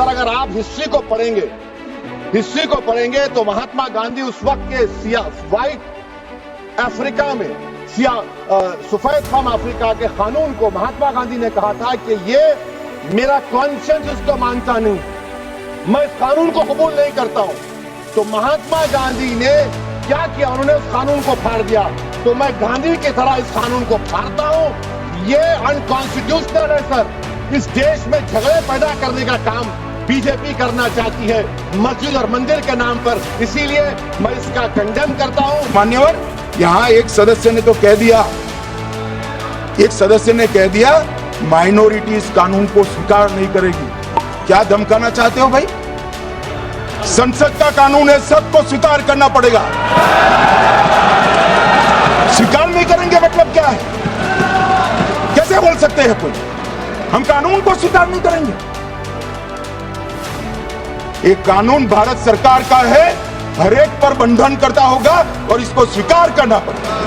Sir अगर आप history को पढ़ेंगे तो महात्मा गांधी उस वक्त के व्हाइट अफ्रीका में सफेद फार्म अफ्रीका के कानून को महात्मा गांधी ने कहा था कि ये मेरा कॉन्शियंस इसको मानता नहीं, मैं इस कानून को कबूल नहीं करता हूं। तो महात्मा गांधी ने क्या किया, उन्होंने उस कानून को फाड़ दिया। तो मैं गांधी की तरह इस कानून को फाड़ता हूं। ये अनकॉन्स्टिट्यूशनल है सर। इस देश में झगड़े पैदा करने का काम बीजेपी करना चाहती है मस्जिद और मंदिर के नाम पर, इसीलिए मैं इसका कंडेम करता हूं। मान्यवर, यहां एक सदस्य ने तो कह दिया, माइनॉरिटी इस कानून को स्वीकार नहीं करेगी। क्या धमकाना चाहते हो भाई? संसद का कानून है, सबको स्वीकार करना पड़ेगा। स्वीकार नहीं करेंगे मतलब क्या है? कैसे बोल सकते हैं कोई हम कानून को स्वीकार नहीं करेंगे? एक कानून भारत सरकार का है, हर एक पर बंधन करता होगा और इसको स्वीकार करना पड़ेगा।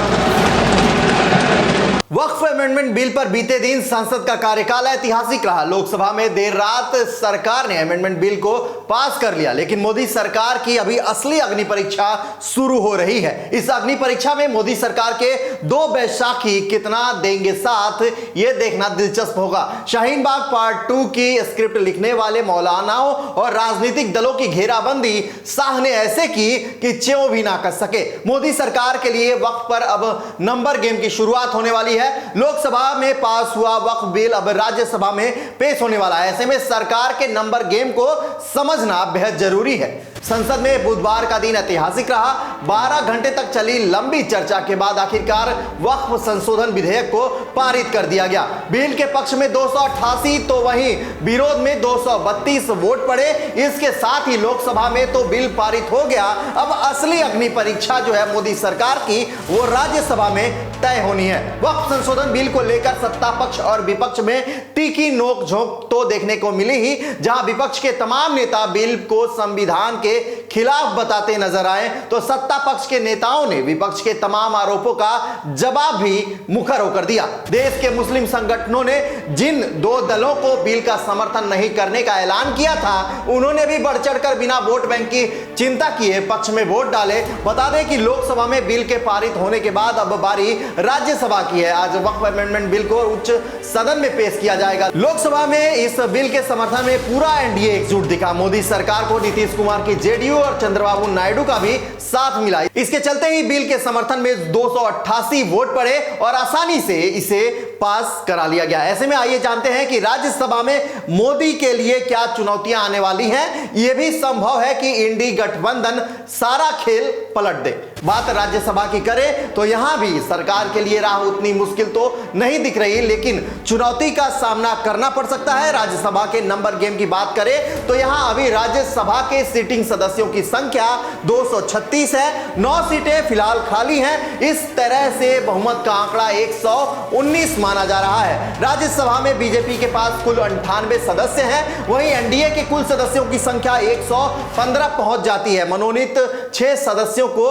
वक्फ अमेंडमेंट बिल पर बीते दिन संसद का कार्यकाल ऐतिहासिक रहा। लोकसभा में देर रात सरकार ने अमेंडमेंट बिल को पास कर लिया, लेकिन मोदी सरकार की अभी असली अग्नि परीक्षा शुरू हो रही है। इस अग्नि परीक्षा में मोदी सरकार के दो बैसाखी कितना देंगे साथ, यह देखना दिलचस्प होगा। शाहीन बाग पार्ट 2 की स्क्रिप्ट लिखने वाले मौलानाओं और राजनीतिक दलों की घेराबंदी शाह ने ऐसे की कि च्यों भी ना कर सके। मोदी सरकार के लिए वक्फ पर अब नंबर गेम की शुरुआत होने वाली है। लोकसभा में पास हुआ वक्फ बिल अब राज्यसभा में पेश होने वाला है। ऐसे में सरकार के नंबर गेम को समझना बेहद जरूरी है। संसद में बुधवार का दिन ऐतिहासिक रहा। 12 घंटे तक चली लंबी चर्चा के बाद आखिरकार वक्फ संशोधन विधेयक को पारित कर दिया गया। बिल के पक्ष में 288 तो वहीं विरोध में 232 वोट पड़े। इसके साथ ही लोकसभा में तो बिल पारित हो गया। अब असली अग्नि परीक्षा जो है मोदी सरकार की, वो राज्यसभा में तय होनी है। वक्फ संशोधन बिल को लेकर सत्ता पक्ष और विपक्ष में तीखी नोकझोंक तो देखने को मिली ही, जहां विपक्ष के तमाम नेता बिल को संविधान के खिलाफ बताते नजर आए, तो सत्ता पक्ष के नेताओं ने विपक्ष के तमाम आरोपों का जवाब भी मुखर होकर दिया। देश के मुस्लिम संगठनों ने जिन दो दलों को बिल का समर्थन नहीं करने का ऐलान किया था, उन्होंने भी बढ़ चढ़कर बिना वोट बैंक की चिंता किए पक्ष में वोट डाले। बता दें कि लोकसभा में बिल के पारित होने के बाद अब बारी राज्यसभा की है। आज वक्फ अमेंडमेंट बिल को उच्च सदन में पेश किया जाएगा। लोकसभा में इस बिल के समर्थन में पूरा एनडीए एकजुट दिखा। मोदी सरकार को नीतीश कुमार की जेडीयू और चंद्रबाबू नायडू का भी साथ मिला। इसके चलते ही बिल के समर्थन में 288 वोट पड़े और आसानी से इसे पास करा लिया गया। ऐसे में आइए जानते हैं कि राज्यसभा में मोदी के लिए क्या चुनौतियां आने वाली हैं। यह भी संभव है कि इंडी गठबंधन सारा खेल पलट दे। बात राज्यसभा की करें तो यहां भी सरकार के लिए राह उतनी मुश्किल तो नहीं दिख रही, लेकिन चुनौती का सामना करना पड़ सकता है। राज्यसभा के नंबर गेम की बात करें तो यहां अभी राज्यसभा के सीटिंग सदस्यों की संख्या 236 है। 9 सीटें फिलहाल खाली हैं। इस तरह से बहुमत का आंकड़ा 119 माना जा रहा है। राज्यसभा में बीजेपी के पास कुल 98 सदस्य हैं, वहीं एनडीए के कुल सदस्यों की संख्या 115 पहुंच जाती है। मनोनीत 6 सदस्यों को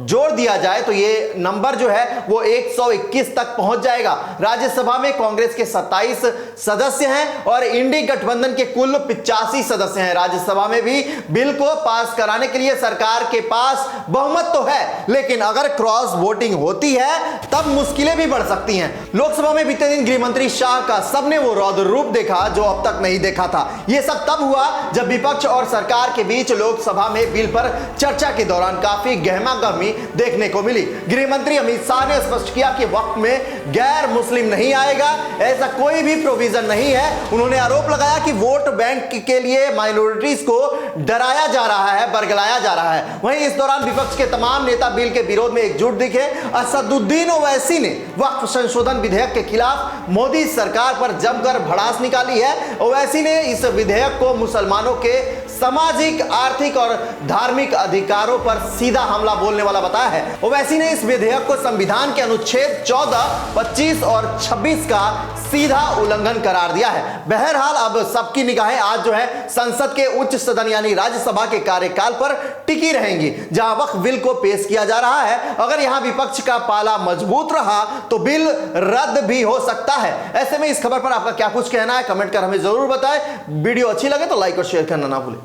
जोड़ दिया जाए तो ये नंबर जो है वो 121 तक पहुंच जाएगा। राज्यसभा में कांग्रेस के 27 सदस्य हैं और इंडी गठबंधन के कुल 85 सदस्य हैं। राज्यसभा में भी बिल को पास कराने के लिए सरकार के पास बहुमत तो है, लेकिन अगर क्रॉस वोटिंग होती है तब मुश्किलें भी बढ़ सकती हैं। लोकसभा में बीते दिन गृह मंत्री शाह का सबने वो रौद्र रूप देखा जो अब तक नहीं देखा था। यह सब तब हुआ जब विपक्ष और सरकार के बीच लोकसभा में बिल पर चर्चा के दौरान काफी गहमागहमी देखने को मिली। गृह मंत्री अमित शाह ने स्पष्ट किया कि वक्फ में गैर मुस्लिम नहीं आएगा, ऐसा कोई भी प्रोविजन नहीं है। उन्होंने आरोप लगाया कि वोट बैंक के लिए माइनॉरिटीज को डराया जा रहा है, बरगलाया जा रहा है। वहीं इस दौरान विपक्ष के तमाम नेता बिल के विरोध में एकजुट दिखे। असदुद्दीन ओवैसी ने वक्फ संशोधन विधेयक के खिलाफ मोदी सरकार पर जमकर भड़ास निकाली है। ओवैसी ने इस विधेयक को मुसलमानों के सामाजिक, आर्थिक और धार्मिक अधिकारों पर सीधा हमला बोलने वाला बताया है। ओवैसी ने इस विधेयक को संविधान के अनुच्छेद 14, 25 और 26 का सीधा उल्लंघन करार दिया है। बहरहाल अब सबकी निगाहें आज जो है संसद के उच्च सदन यानी राज्यसभा के कार्यकाल पर टिकी रहेंगी, जहां वक्फ बिल को पेश किया जा रहा है। अगर यहां विपक्ष का पाला मजबूत रहा तो बिल रद्द भी हो सकता है। ऐसे में इस खबर पर आपका क्या कुछ कहना है, कमेंट कर हमें जरूर बताएं। वीडियो अच्छी लगे तो लाइक और शेयर करना ना भूलें।